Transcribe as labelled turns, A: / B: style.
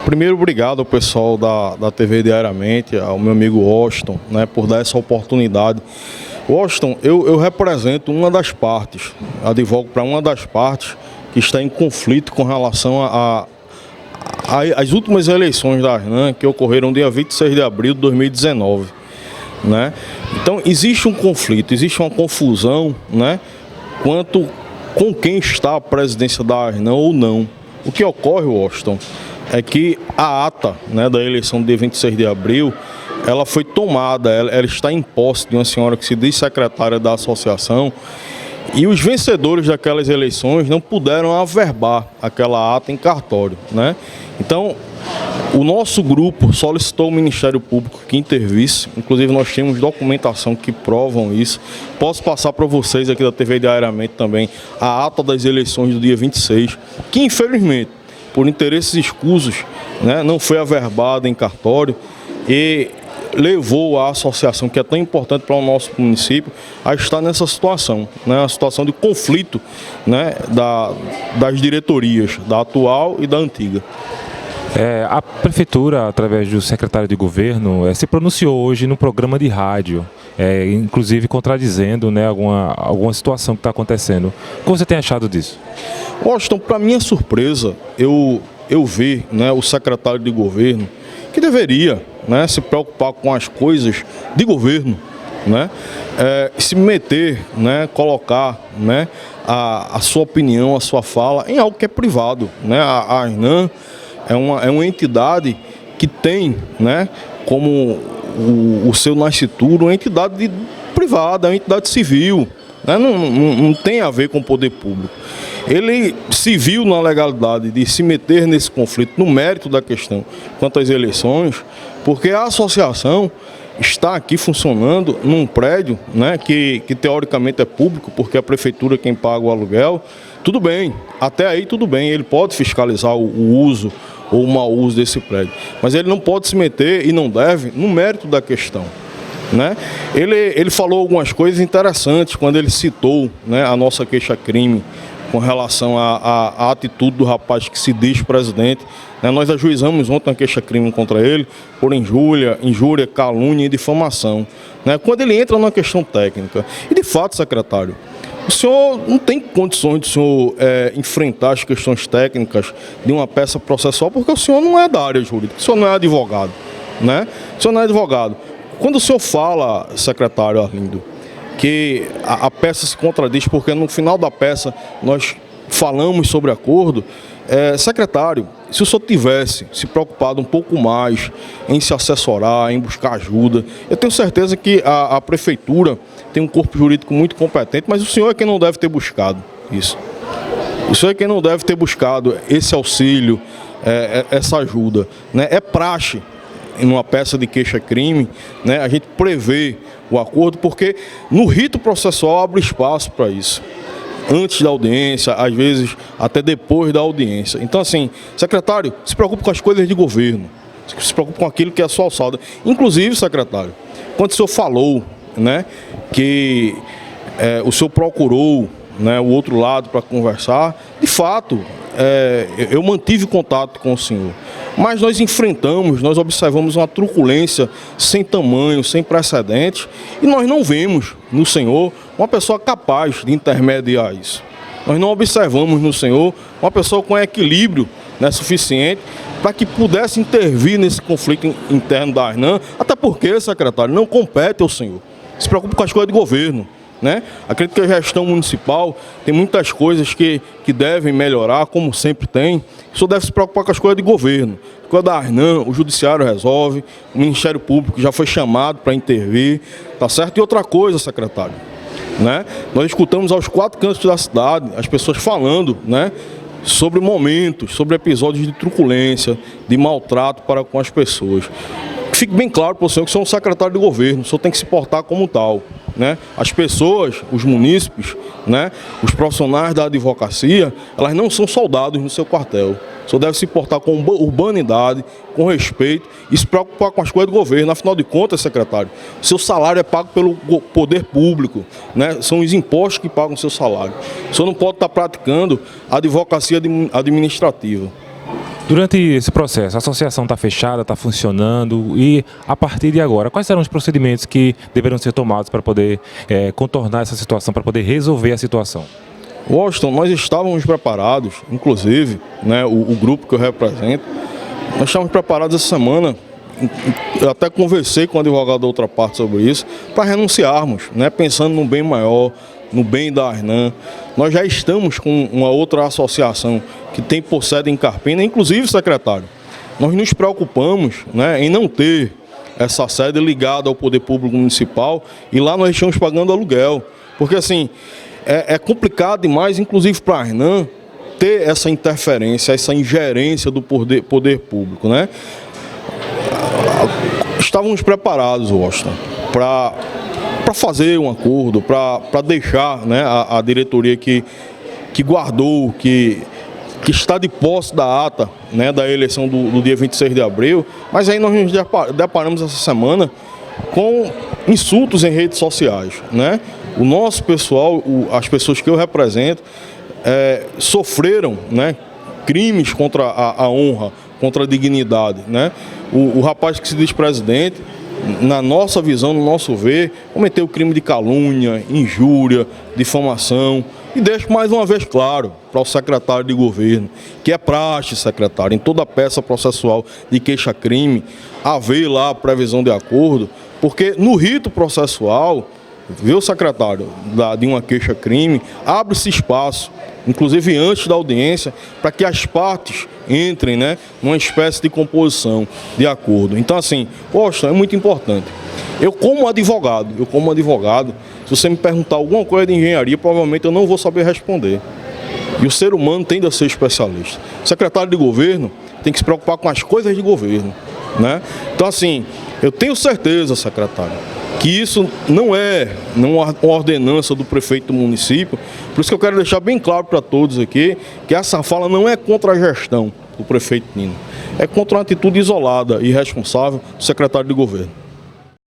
A: Primeiro, obrigado ao pessoal da TV Diariamente, ao meu amigo Washington, né, por dar essa oportunidade. Washington, eu represento uma das partes, advogo para uma das partes que está em conflito com relação às últimas eleições da Arnan, que ocorreram dia 26 de abril de 2019. Né? Então, existe um conflito, existe uma confusão, né, quanto com quem está a presidência da Arnan ou não. O que ocorre, Washington, é que a ata, né, da eleição do dia 26 de abril, ela foi tomada, ela está em posse de uma senhora que se diz secretária da associação, e os vencedores daquelas eleições não puderam averbar aquela ata em cartório, né? Então, o nosso grupo solicitou ao Ministério Público que intervisse, inclusive nós temos documentação que provam isso. Posso passar para vocês aqui da TV Diariamente também a ata das eleições do dia 26, que infelizmente, por interesses escusos, né, não foi averbada em cartório e levou a associação, que é tão importante para o nosso município, a estar nessa situação, né, a situação de conflito, né, das diretorias, da atual e da antiga.
B: A Prefeitura, através do secretário de Governo, se pronunciou hoje no programa de rádio, inclusive contradizendo, né, alguma situação que está acontecendo. O que você tem achado disso?
A: Washington, para minha surpresa, eu vi, né, o secretário de Governo, que deveria, né, se preocupar com as coisas de governo, né, se meter, né, colocar, né, a sua opinião, a sua fala em algo que é privado, né? A Arnan é uma entidade que tem, né, como o seu nascituro uma entidade privada, uma entidade civil, né? Não tem a ver com o poder público. Ele se viu na legalidade de se meter nesse conflito, no mérito da questão quanto às eleições, porque a associação está aqui funcionando num prédio, né, que teoricamente é público, porque a prefeitura é quem paga o aluguel. Tudo bem, até aí tudo bem, ele pode fiscalizar o uso ou o mau uso desse prédio, mas ele não pode se meter e não deve no mérito da questão, né? Ele falou algumas coisas interessantes quando ele citou, né, a nossa queixa-crime com relação à atitude do rapaz que se diz presidente, né? Nós ajuizamos ontem uma queixa-crime contra ele por injúria, calúnia e difamação, né? Quando ele entra numa questão técnica, e de fato, secretário, o senhor não tem condições de o senhor enfrentar as questões técnicas de uma peça processual, porque o senhor não é da área jurídica, o senhor não é advogado, né? O senhor não é advogado. Quando o senhor fala, secretário Arlindo, que a peça se contradiz porque no final da peça nós falamos sobre acordo, secretário, se o senhor tivesse se preocupado um pouco mais em se assessorar, em buscar ajuda, eu tenho certeza que a prefeitura tem um corpo jurídico muito competente, mas o senhor é quem não deve ter buscado isso. O senhor é quem não deve ter buscado esse auxílio, essa ajuda, né? É praxe em uma peça de queixa-crime, né, a gente prevê o acordo, porque no rito processual abre espaço para isso. Antes da audiência, às vezes até depois da audiência. Então, assim, secretário, se preocupe com as coisas de governo, se preocupe com aquilo que é a sua alçada. Inclusive, secretário, quando o senhor falou, né, que o senhor procurou, né, o outro lado para conversar, de fato, eu mantive contato com o senhor. Mas nós observamos uma truculência sem tamanho, sem precedentes, e nós não vemos no senhor uma pessoa capaz de intermediar isso. Nós não observamos no senhor uma pessoa com equilíbrio, né, suficiente para que pudesse intervir nesse conflito interno da Arnan, até porque, secretário, não compete ao senhor. Se preocupe com as coisas de governo, né? Acredito que a gestão municipal tem muitas coisas que devem melhorar, como sempre tem. O senhor deve se preocupar com as coisas de governo. A coisa da Arnan, o judiciário resolve, o Ministério Público já foi chamado para intervir, tá certo? E outra coisa, secretário, né? Nós escutamos aos 4 cantos da cidade as pessoas falando, né, sobre momentos, sobre episódios de truculência, de maltrato para com as pessoas. Fique bem claro para o senhor que o senhor é um secretário de governo, o senhor tem que se portar como tal, né? As pessoas, os munícipes, né, os profissionais da advocacia, elas não são soldados no seu quartel. O senhor deve se portar com urbanidade, com respeito e se preocupar com as coisas do governo. Afinal de contas, secretário, o seu salário é pago pelo poder público, né? São os impostos que pagam o seu salário. O senhor não pode estar praticando advocacia administrativa.
B: Durante esse processo, a associação está fechada, está funcionando e, a partir de agora, quais serão os procedimentos que deverão ser tomados para poder contornar essa situação, para poder resolver a situação?
A: Washington, nós estávamos preparados, inclusive, né, o grupo que eu represento, nós estávamos preparados essa semana, eu até conversei com o advogado da outra parte sobre isso, para renunciarmos, né, pensando no bem maior, no bem da Arnan. Nós já estamos com uma outra associação que tem por sede em Carpina, inclusive, secretário, nós nos preocupamos, né, em não ter essa sede ligada ao poder público municipal e lá nós estamos pagando aluguel, porque assim, é complicado demais, inclusive para a Arnan, ter essa interferência, essa ingerência do poder público, né? Estávamos preparados, Washington, para fazer um acordo, para deixar, né, a diretoria que guardou, que está de posse da ata, né, da eleição do dia 26 de abril, mas aí nós nos deparamos essa semana com insultos em redes sociais, né? O nosso pessoal, as pessoas que eu represento, sofreram, né, crimes contra a honra, contra a dignidade, né? O rapaz que se diz presidente, na nossa visão, no nosso ver, cometeu crime de calúnia, injúria, difamação. E deixo mais uma vez claro para o secretário de governo, que é praxe, secretário, em toda peça processual de queixa-crime, haver lá a previsão de acordo, porque no rito processual, viu, secretário, de uma queixa-crime, abre-se espaço, inclusive antes da audiência, para que as partes entrem, né, numa espécie de composição de acordo. Então, assim, poxa, é muito importante. Eu como advogado, se você me perguntar alguma coisa de engenharia, provavelmente eu não vou saber responder. E o ser humano tende a ser especialista. O secretário de governo tem que se preocupar com as coisas de governo, né? Então, assim, eu tenho certeza, secretário, que isso não é uma ordenança do prefeito do município. Por isso que eu quero deixar bem claro para todos aqui que essa fala não é contra a gestão do prefeito Nino. É contra uma atitude isolada e irresponsável do secretário de governo.